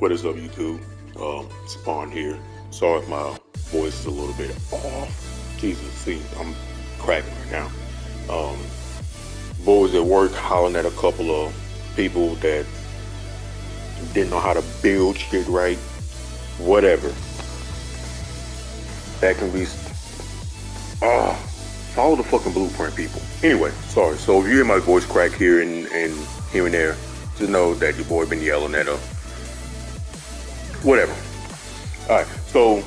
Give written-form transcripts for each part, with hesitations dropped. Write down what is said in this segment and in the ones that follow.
What is up, YouTube? Spawn here. Sorry if my voice is a little bit off. Jesus, see, I'm cracking right now. Um, Boys at work hollering at a couple of people that didn't know how to build shit right. Whatever. That can be. Follow the fucking blueprint, people. Anyway, sorry. So if you hear my voice crack here and here and there, just know that your boy been yelling at her. Whatever. Alright, so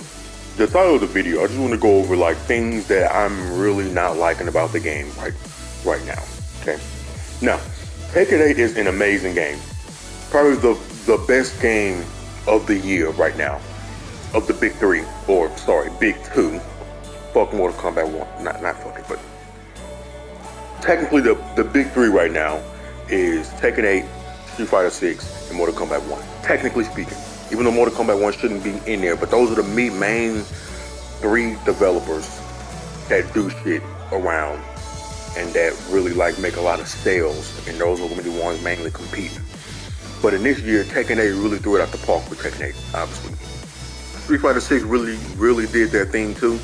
the title of the video, I just want to go over like things that I'm really not liking about the game right now. Okay. Now, Tekken 8 is an amazing game. Probably the best game of the year right now. Of the big three, or sorry, big two. Fuck Mortal Kombat 1. Not fucking, but technically the big three right now is Tekken 8, Street Fighter 6, and Mortal Kombat 1. Technically speaking. Even though Mortal Kombat 1 shouldn't be in there, but those are the main three developers that do shit around and that really like make a lot of sales, and those are going to be the ones mainly competing. But in this year, Tekken 8 really threw it out the park with Tekken 8, obviously. Street Fighter 6 really did their thing too,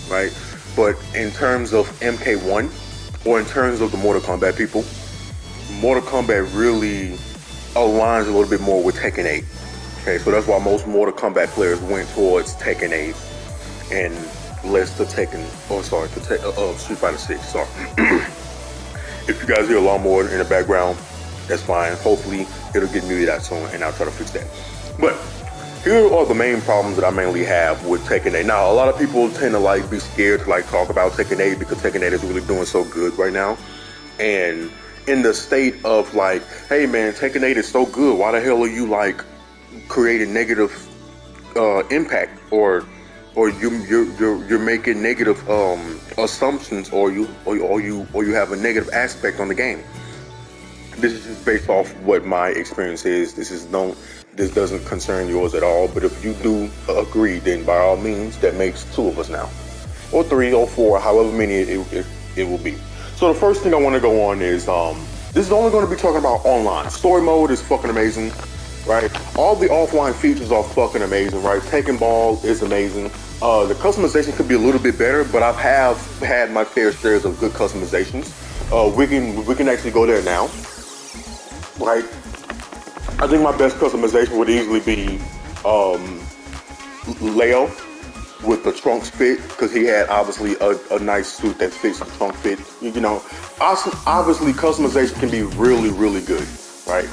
right? But in terms of MK1, or in terms of the Mortal Kombat people, Mortal Kombat really aligns a little bit more with Tekken 8. Okay, so that's why most Mortal Kombat players went towards Tekken 8 and less to Street Fighter 6. Sorry. If you guys hear a lot more in the background, that's fine. Hopefully, it'll get muted out soon, and I'll try to fix that. But here are the main problems that I mainly have with Tekken 8. Now, a lot of people tend to like be scared to like talk about Tekken 8 because Tekken 8 is really doing so good right now, and in the state of like, hey man, Tekken 8 is so good. Why the hell are you like creating negative impact, or you're making negative assumptions, or you have a negative aspect on the game? This is just based off what my experience is. This doesn't concern yours at all. But if you do agree, then by all means, that makes two of us now, or three, or four, however many it will be. So the first thing I want to go on is this is only going to be talking about online. Story mode is fucking amazing. Right, all the offline features are fucking amazing. Right, Tekken Ball is amazing. The customization could be a little bit better, but I have had my fair shares of good customizations. We can actually go there now. Right, I think my best customization would easily be Leo with the Trunks fit, because he had obviously a nice suit that fits the trunk fit. You know, obviously customization can be really good. Right.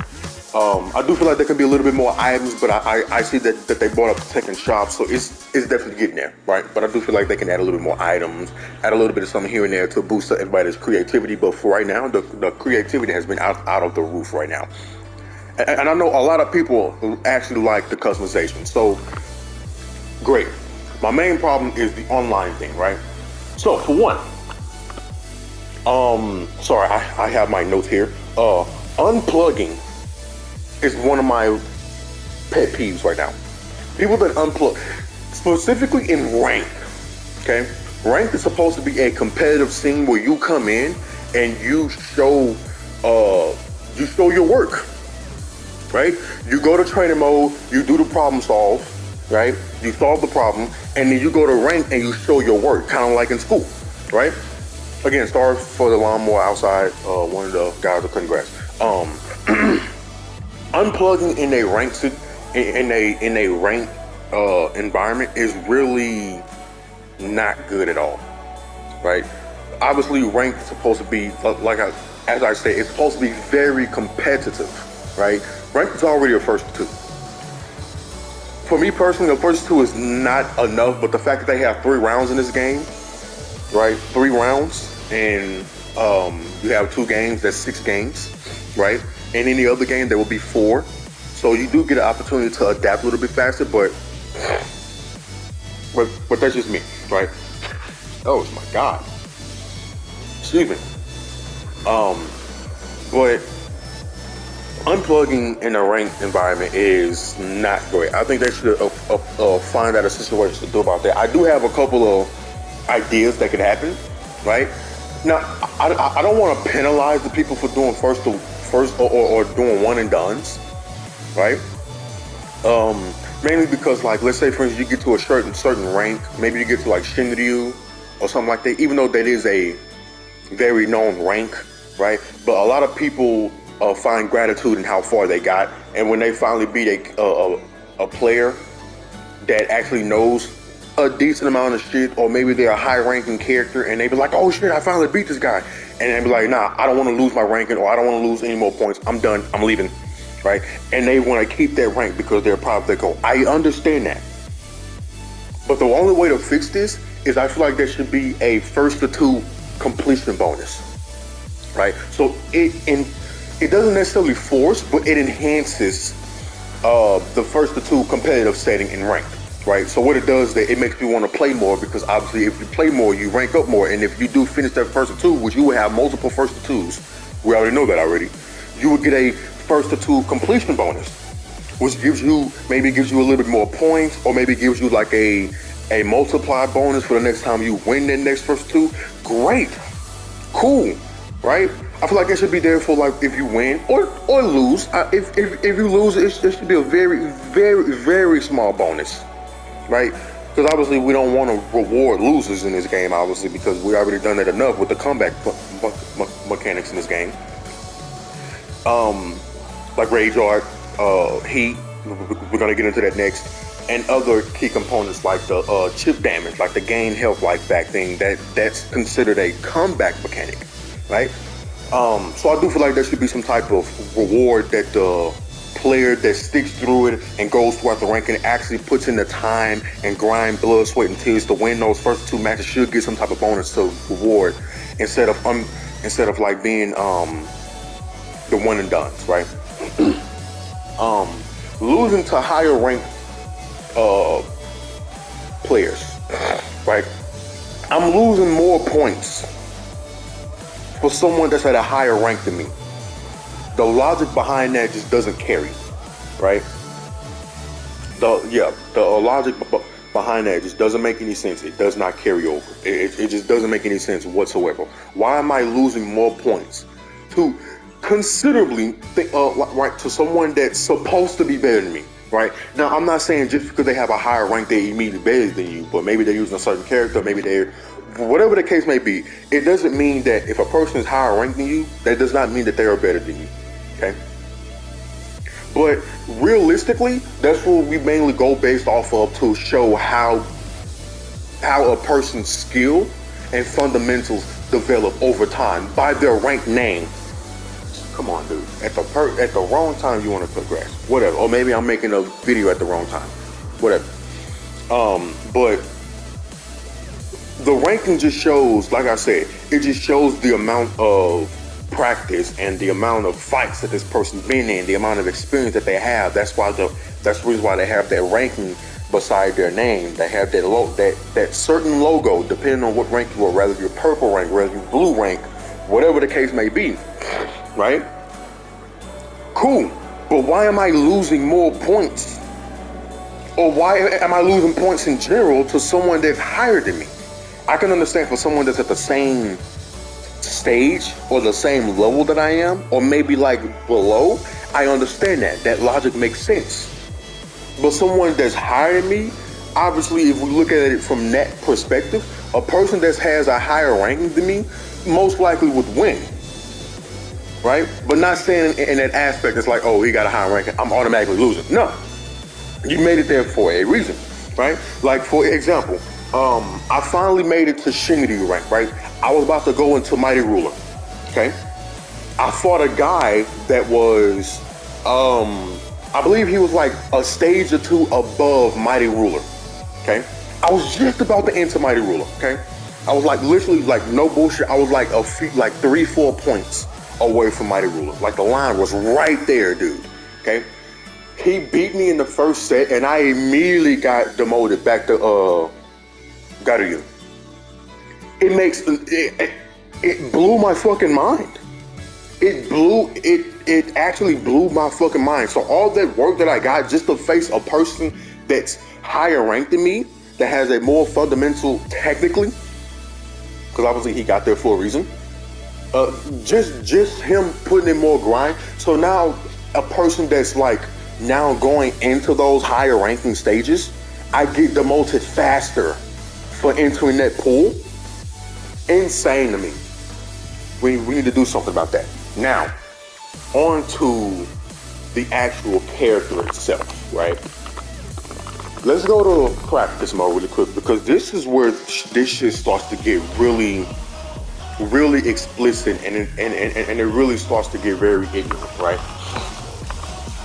I do feel like there could be a little bit more items, but I see that they bought up the Tekken shop, so it's definitely getting there, right? But I do feel like they can add a little bit more items, add a little bit of something here and there to boost everybody's creativity. But for right now, the creativity has been out of the roof right now. And I know a lot of people who actually like the customization, so great. My main problem is the online thing, right? So for one, sorry, I have my notes here. Unplugging is one of my pet peeves right now. People that unplug, specifically in rank. Okay, rank is supposed to be a competitive scene where you come in and you show your work. Right? You go to training mode, you do the problem solve, right? You solve the problem, and then you go to rank and you show your work, kind of like in school, right? Again, sorry for the lawnmower outside. One of the guys are cutting grass. Unplugging in a ranked environment is really not good at all, right? Obviously, ranked is supposed to be as I say, it's supposed to be very competitive, right? Ranked is already a first two. For me personally, the first two is not enough, but the fact that they have 3 rounds in this game, right? 3 rounds, and you have 2 games, that's 6 games, right? In any other game, there will be 4. So you do get an opportunity to adapt a little bit faster, but that's just me, right? Oh my God. Excuse me. But unplugging in a ranked environment is not great. I think they should find out a situation to do about that. I do have a couple of ideas that could happen, right? Now, I don't want to penalize the people for doing first or doing one and dones, right? Mainly because, like, let's say for instance you get to a certain rank, maybe you get to like Shinryu or something like that. Even though that is a very known rank, right? But a lot of people find gratitude in how far they got, and when they finally beat a player that actually knows a decent amount of shit, or maybe they're a high-ranking character, and they be like, "Oh shit, I finally beat this guy," and they be like, "Nah, I don't want to lose my ranking, or I don't want to lose any more points. I'm done. I'm leaving." Right? And they want to keep that rank because they're proud of their goal. I understand that, but the only way to fix this is I feel like there should be a first to two completion bonus, right? So it doesn't necessarily force, but it enhances the first to two competitive setting in rank, right? So what it does is that it makes you want to play more, because obviously if you play more, you rank up more, and if you do finish that first to two, which you will have multiple first to twos, we already know that already, you would get a first to two completion bonus, which gives you a little bit more points, or maybe gives you like a multiply bonus for the next time you win that next first two. Great, cool, right? I feel like it should be there for like if you win or lose. If you lose, it should be a very, very, very small bonus, right? Because obviously we don't want to reward losers in this game, obviously, because we already done that enough with the comeback mechanics in this game. Like Rage Art, Heat, we're gonna get into that next, and other key components like the chip damage, like the gain health like back thing, that's considered a comeback mechanic, right? So I do feel like there should be some type of reward that the player that sticks through it and goes throughout the ranking actually puts in the time and grind, blood, sweat, and tears to win those first two matches should get some type of bonus to reward, instead of like being the one and dones, right? Losing to higher ranked players, right? I'm losing more points for someone that's at a higher rank than me. The logic behind that just doesn't carry, right? The logic behind that just doesn't make any sense. It does not carry over. It just doesn't make any sense whatsoever. Why am I losing more points to considerably right, to someone that's supposed to be better than me? Right? Now, I'm not saying just because they have a higher rank, they're immediately better than you, but maybe they're using a certain character, maybe they're, whatever the case may be, it doesn't mean that if a person is higher ranked than you, that does not mean that they are better than you, okay? But realistically, that's what we mainly go based off of to show how a person's skill and fundamentals develop over time by their rank name. Come on, dude. At the wrong time, you want to cut grass. Whatever. Or maybe I'm making a video at the wrong time. Whatever. But the ranking just shows, like I said, it just shows the amount of practice and the amount of fights that this person's been in, the amount of experience that they have. That's the reason why they have that ranking beside their name. They have that certain logo, depending on what rank you are, whether you're purple rank, whether you're blue rank, whatever the case may be. Right? Cool. But why am I losing more points? Or why am I losing points in general to someone that's higher than me? I can understand for someone that's at the same stage or the same level that I am, or maybe like below, I understand that. That logic makes sense. But someone that's higher than me, obviously, if we look at it from that perspective, a person that has a higher ranking than me most likely would win. Right? But not saying in that aspect, it's like, oh, he got a high ranking, I'm automatically losing. No. You made it there for a reason, right? Like, for example, I finally made it to Shinryu rank, right? I was about to go into Mighty Ruler, okay? I fought a guy that was, I believe he was like a stage or two above Mighty Ruler, okay? I was just about to enter Mighty Ruler, okay? I was like, literally, like, no bullshit, I was like 3-4 points away from Mighty Ruler. Like, the line was right there, dude. Okay? He beat me in the first set, and I immediately got demoted back to Garyu. It blew my fucking mind. It actually blew my fucking mind. So all that work that I got just to face a person that's higher ranked than me, that has a more fundamental technically, because obviously he got there for a reason. Just him putting in more grind. So now a person that's like now going into those higher ranking stages, I get demoted faster for entering that pool. Insane to me. We need to do something about that. Now, on to the actual character itself, right? Let's go to practice mode really quick, because this is where this shit starts to get really explicit, and it really starts to get very ignorant, right?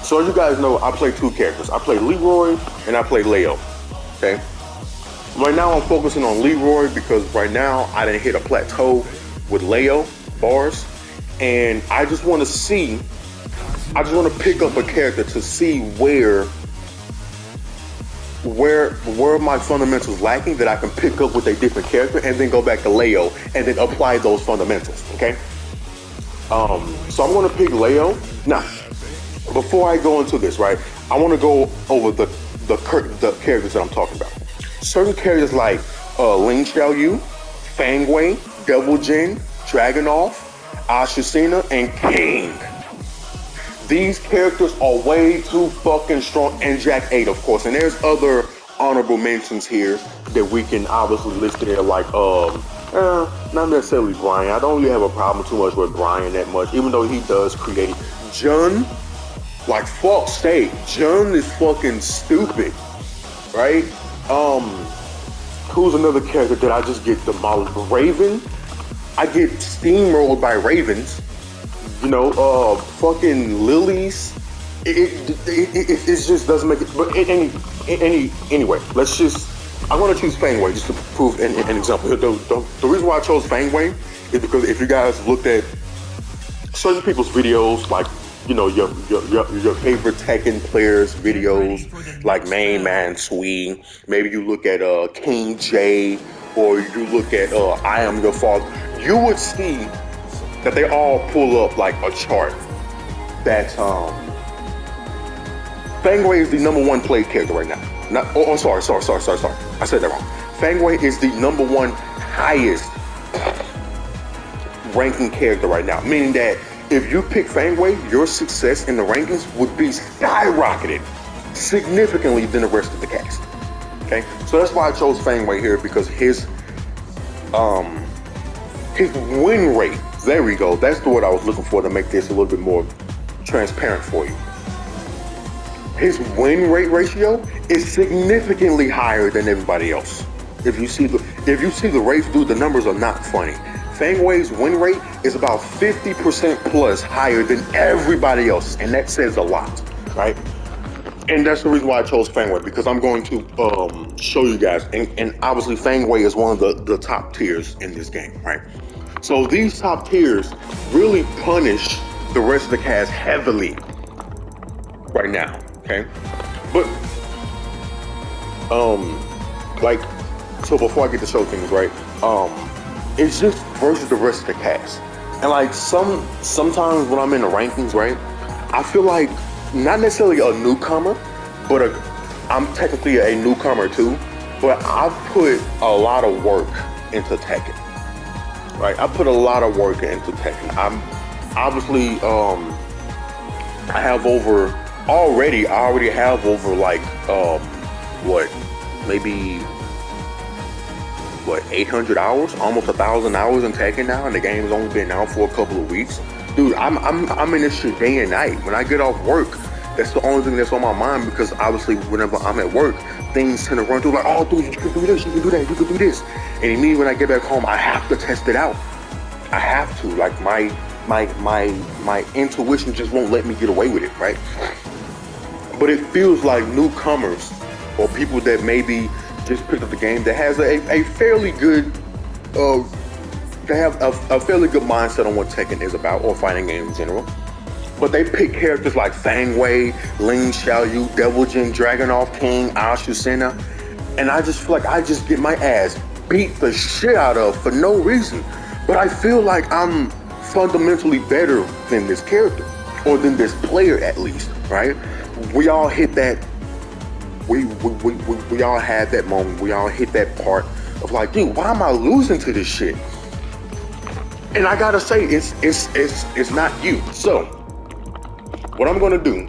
So as you guys know, I play two characters. I play Leroy and I play Leo, okay? Right now I'm focusing on Leroy because right now I didn't hit a plateau with Leo bars, and I just want to pick up a character to see where my fundamentals lacking that I can pick up with a different character, and then go back to Leo and then apply those fundamentals, okay? So I'm gonna pick Leo. Now, before I go into this, right, I want to go over the characters that I'm talking about. Certain characters like Ling Xiaoyu, Fang Wei, Devil Jin, Dragunov, Ashasina, and King. These characters are way too fucking strong, and Jack 8, of course. And there's other honorable mentions here that we can obviously list there, like not necessarily Brian. I don't really have a problem too much with Brian that much, even though he does create. Jun, like fuck's sake, Jun is fucking stupid, right? Who's another character that I just get demolished? Raven, I get steamrolled by ravens. You know, fucking lilies. It just doesn't make it. But anyway, I'm gonna choose Fang Wei just to prove an example. The reason why I chose Fang Wei is because if you guys looked at certain people's videos, like, you know, your favorite Tekken players' videos, like Main Man Sui, maybe you look at King J, or you look at I Am Your Father, you would see that they all pull up like a chart that Fang Wei is the #1 played character right now. Sorry. I said that wrong. Fang Wei is the #1 highest ranking character right now, meaning that if you pick Fang Wei, your success in the rankings would be skyrocketed significantly than the rest of the cast. Okay, so that's why I chose Fang Wei here, because his win rate. There we go. That's the word I was looking for to make this a little bit more transparent for you. His win rate ratio is significantly higher than everybody else. If you see the rates, dude, the numbers are not funny. Fang Wei's win rate is about 50% plus higher than everybody else, and that says a lot, right? And that's the reason why I chose Fang Wei, because I'm going to show you guys, and obviously Fang Wei is one of the top tiers in this game, right? So these top tiers really punish the rest of the cast heavily right now, okay? But, like, so before I get to show things, right, it's just versus the rest of the cast. And like sometimes when I'm in the rankings, right, I feel like not necessarily a newcomer, but I'm technically a newcomer too, but I've put a lot of work into Tekken. Right, I put a lot of work into Tekken. I'm obviously, I already have over like, maybe 800 hours, almost 1,000 hours in Tekken now, and the game's only been out for a couple of weeks. Dude, I'm in this shit day and night. When I get off work, that's the only thing that's on my mind, because obviously whenever I'm at work, things tend to run through like, oh dude, you can do this, you can do that, you can do this. And immediately when I get back home, I have to test it out. I have to, like my intuition just won't let me get away with it, right? But it feels like newcomers or people that maybe just picked up the game that has a fairly good, they have a fairly good mindset on what Tekken is about, or fighting games in general. But they pick characters like Fang Wei, Ling Xiaoyu, Devil Jin, Dragunov, King, Ashasina, and I just feel like I just get my ass beat the shit out of for no reason. But I feel like I'm fundamentally better than this character, or than this player at least, right? We all hit that, we all had that moment, we all hit that part of like, dude, why am I losing to this shit? And I gotta say, it's not you. So what I'm gonna do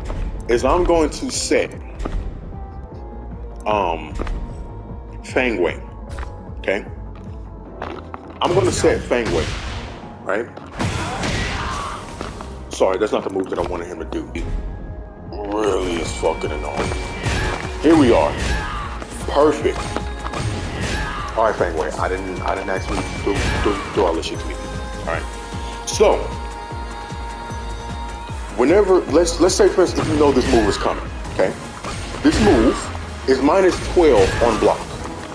is I'm going to set Fang Wei. Okay? I'm gonna set Fang Wei, right? Sorry, that's not the move that I wanted him to do. It really is fucking annoying. Here we are. Perfect. Alright, Fang Wei. I didn't actually do all this shit to me. Alright. So whenever let's say for instance, if you know this move is coming, okay? This move is minus 12 on block.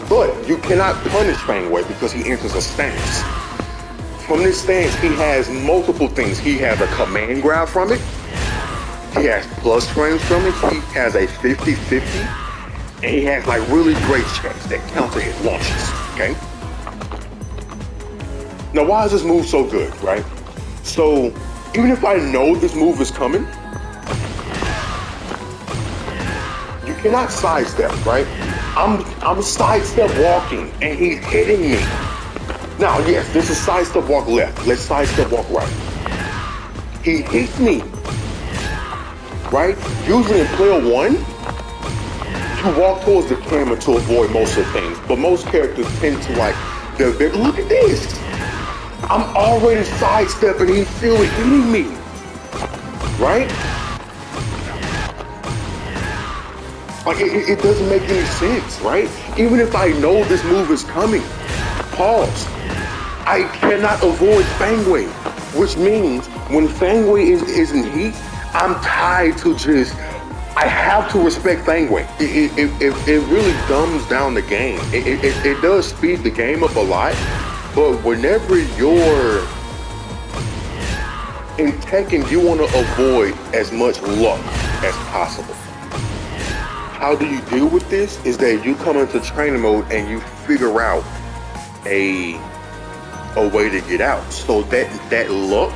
But you cannot punish Fang Wei because he enters a stance. From this stance, he has multiple things. He has a command grab from it. He has plus frames from it. He has a 50-50. And he has like really great checks that counter his launches, okay? Now, why is this move so good, right? So, even if I know this move is coming, you cannot sidestep, right? I'm sidestep walking and he's hitting me. Now, yes, this is sidestep walk left. Let's sidestep walk right. He hits me, right? Usually in player one, you walk towards the camera to avoid most of the things, but most characters tend to like, look at this. I'm already sidestepping, he's still hitting me, right? Like, it doesn't make any sense, right? Even if I know this move is coming, pause. I cannot avoid Fang Wei, which means when Fang Wei is in heat, I'm tied to just, I have to respect Fang Wei. It really dumbs down the game. It does speed the game up a lot, but whenever you're in Tekken, you want to avoid as much luck as possible. How do you deal with this? Is that you come into training mode and you figure out a way to get out. So that luck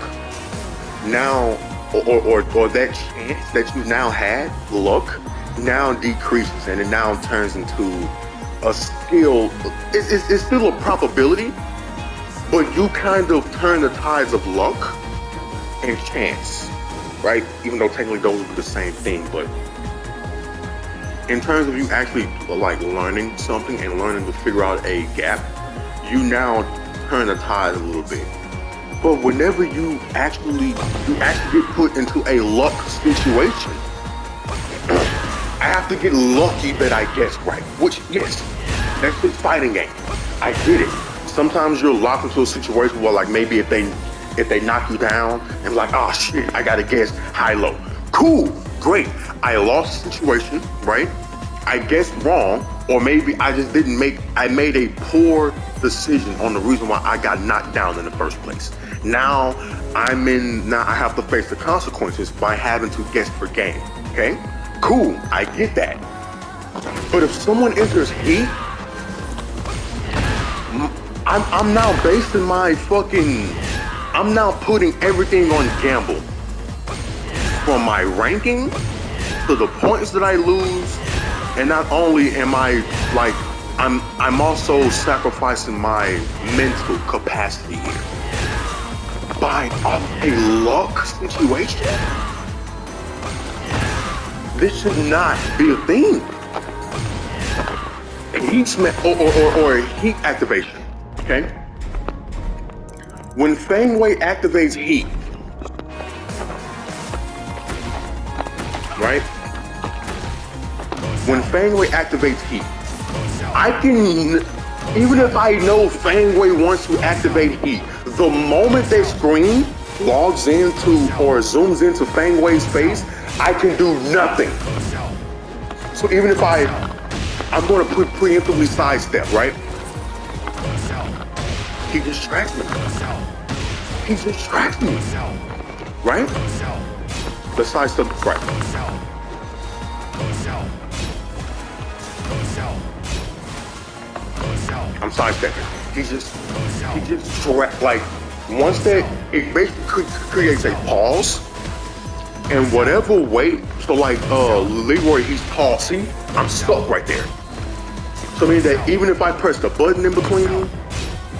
now, or that chance that you now had, luck, now decreases and it now turns into a skill. It's still a probability, but you kind of turn the tides of luck and chance, right? Even though technically those are the same thing, but in terms of you actually like learning something and learning to figure out a gap, you now turn the tide a little bit. But whenever you actually get put into a luck situation, I have to get lucky that I guess right. Which, yes, that's a fighting game. I get it. Sometimes you're locked into a situation where like maybe if they knock you down and like, oh shit, I gotta guess high-low. Cool, great. I lost the situation, right? I guessed wrong, or maybe I just I made a poor decision on the reason why I got knocked down in the first place. Now I have to face the consequences by having to guess per game, okay? Cool, I get that. But if someone enters heat, I'm now basing I'm now putting everything on gamble. From my ranking to the points that I lose, and not only am I like, I'm also sacrificing my mental capacity here. By a luck situation? This should not be a thing. Or heat activation, okay? When Fang Wei activates heat, right? When Fang Wei activates heat, I can, even if I know Fang Wei wants to activate heat, the moment that screen logs into or zooms into Fang Wei's face, I can do nothing. So even if I'm going to preemptively sidestep, right? He distracts me. He distracts me, right? The sidestep, right? I'm sidestepping. He just like, once that, it basically creates a pause, and whatever weight, so like Leroy, he's pausing, I'm stuck right there. So meaning that even if I press the button in between,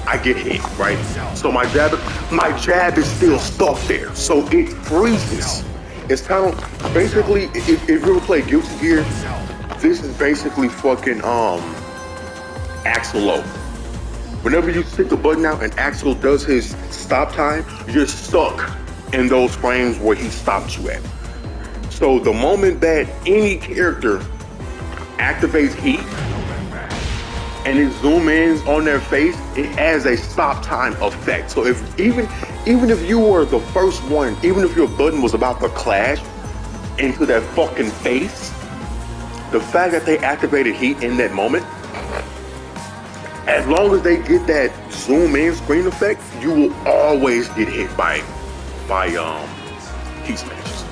I get hit, right? So my jab is still stuck there, so it freezes. It's kind of basically if you ever play Guilty Gear, this is basically fucking Axel Low. Whenever you stick the button out and Axel does his stop time, you're stuck in those frames where he stopped you at. So the moment that any character activates heat and it zoom in on their face, it has a stop time effect. So if even if you were the first one, even if your button was about to clash into that fucking face, the fact that they activated heat in that moment, as long as they get that zoom in screen effect, you will always get hit by heat smashes.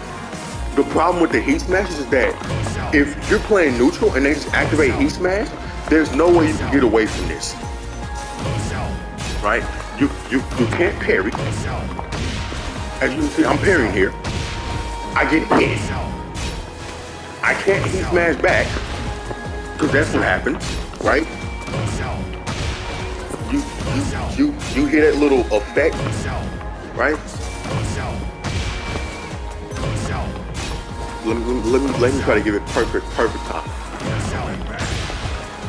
The problem with the heat smashes is that if you're playing neutral and they just activate heat smash, there's no way you can get away from this. Right? You can't parry. As you can see, I'm parrying here. I get hit. I can't heat smash back, because that's what happens, right? You hear that little effect, right? Let me try to give it perfect time.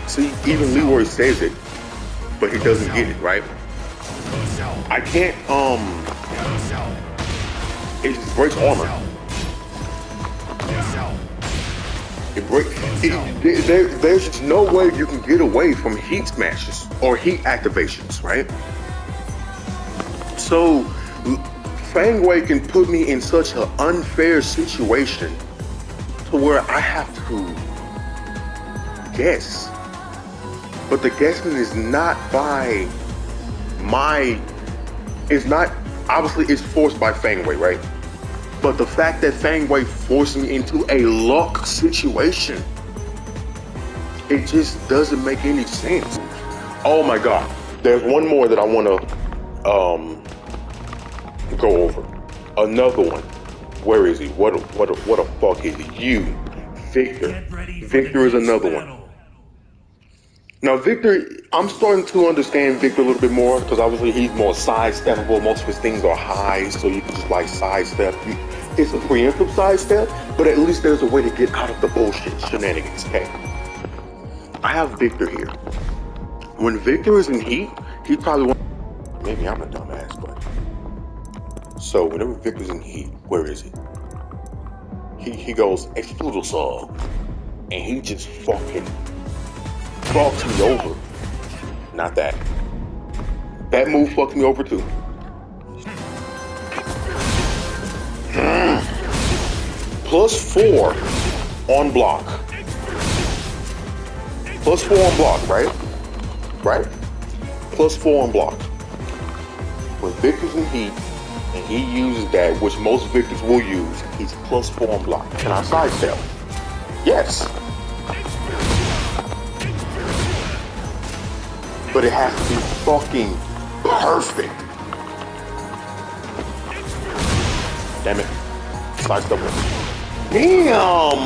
See, even Leroy says it, but he doesn't get it, right? I can't, it just breaks armor. There's just no way you can get away from heat smashes or heat activations, right? So, Fangway can put me in such an unfair situation to where I have to guess. But the guessing is not by obviously it's forced by Fangway, right? But the fact that Fangway forced me into a luck situation, it just doesn't make any sense. Oh my God, there's one more that I want to go over. Another one. Where is he? What a fuck is he? Victor. Victor is another one. Now Victor, I'm starting to understand Victor a little bit more because obviously he's more sidesteppable. Most of his things are high, so you can just like sidestep. It's a preemptive sidestep, but at least there's a way to get out of the bullshit shenanigans, okay? I have Victor here. When Victor is in heat, he probably maybe I'm a dumbass, but so whenever Victor's in heat, where is he? He goes Explosive, and he just fucking fucks me over. Not that. That move fucked me over too. +4 on block. +4 on block, right? Right? +4 on block. When Victor's in heat, and he uses that, which most Victors will use, he's +4 on block. Can I sidestep? Yes. But it has to be fucking perfect. Damn it. Sidestep it. Damn!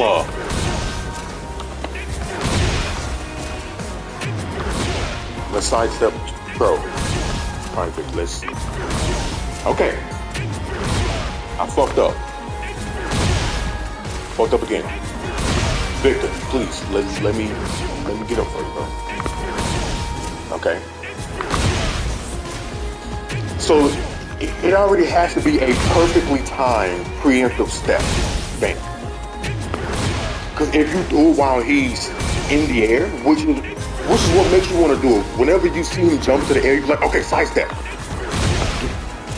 Let's sidestep throw. Alright, let's see. Okay. I fucked up. Fucked up again. Victor, please, let me get up for you, bro. Okay. So it already has to be a perfectly timed preemptive step thing. Because if you do it while he's in the air, which is what makes you want to do it. Whenever you see him jump to the air, you're like, okay, sidestep.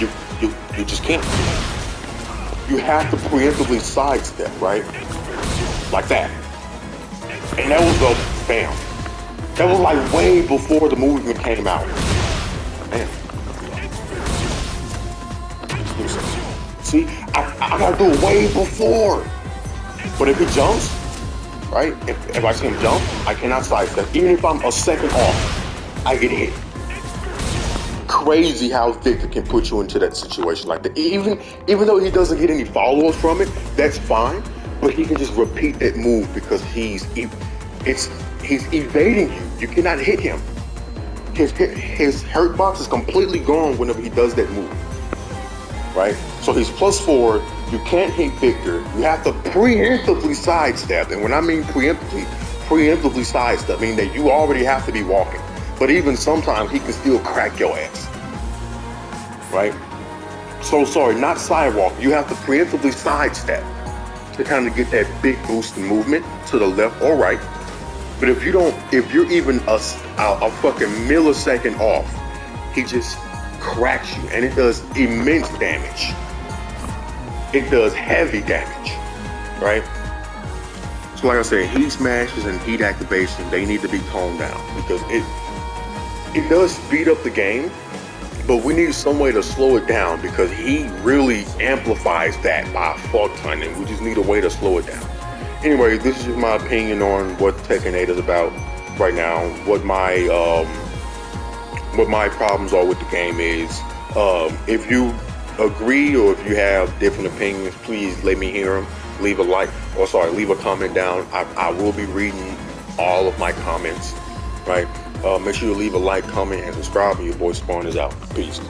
You just can't. You have to preemptively sidestep, right? Like that. And that was a bam. That was like way before the movie even came out. Man. See, I gotta do it way before. But if he jumps, right? If I see him jump, I cannot sidestep. Even if I'm a second off, I get hit. Crazy how Victor can put you into that situation like that. Even though he doesn't get any follow-ups from it, that's fine. But he can just repeat that move because he's evading you. You cannot hit him. His hurt box is completely gone whenever he does that move. right? So he's +4. You can't hit Victor. You have to preemptively sidestep. And when I mean preemptively sidestep, meaning that you already have to be walking. But even sometimes he can still crack your ass, right? So sorry, not sidewalk. You have to preemptively sidestep to kind of get that big boost in movement to the left or right. But if you're even a fucking millisecond off, he just cracks you, and it does immense damage. It does heavy damage, right? So like I said, heat smashes and heat activation, they need to be toned down because it does speed up the game, but we need some way to slow it down because he really amplifies that by a fuck ton, and we just need a way to slow it down. Anyway, this is just my opinion on what Tekken 8 is about right now, what my problems are with the game is. If you agree or if you have different opinions, please let me hear them. Leave a comment down. I will be reading all of my comments, right? Make sure you leave a like, comment, and subscribe, and your boy Spawn is out. Peace.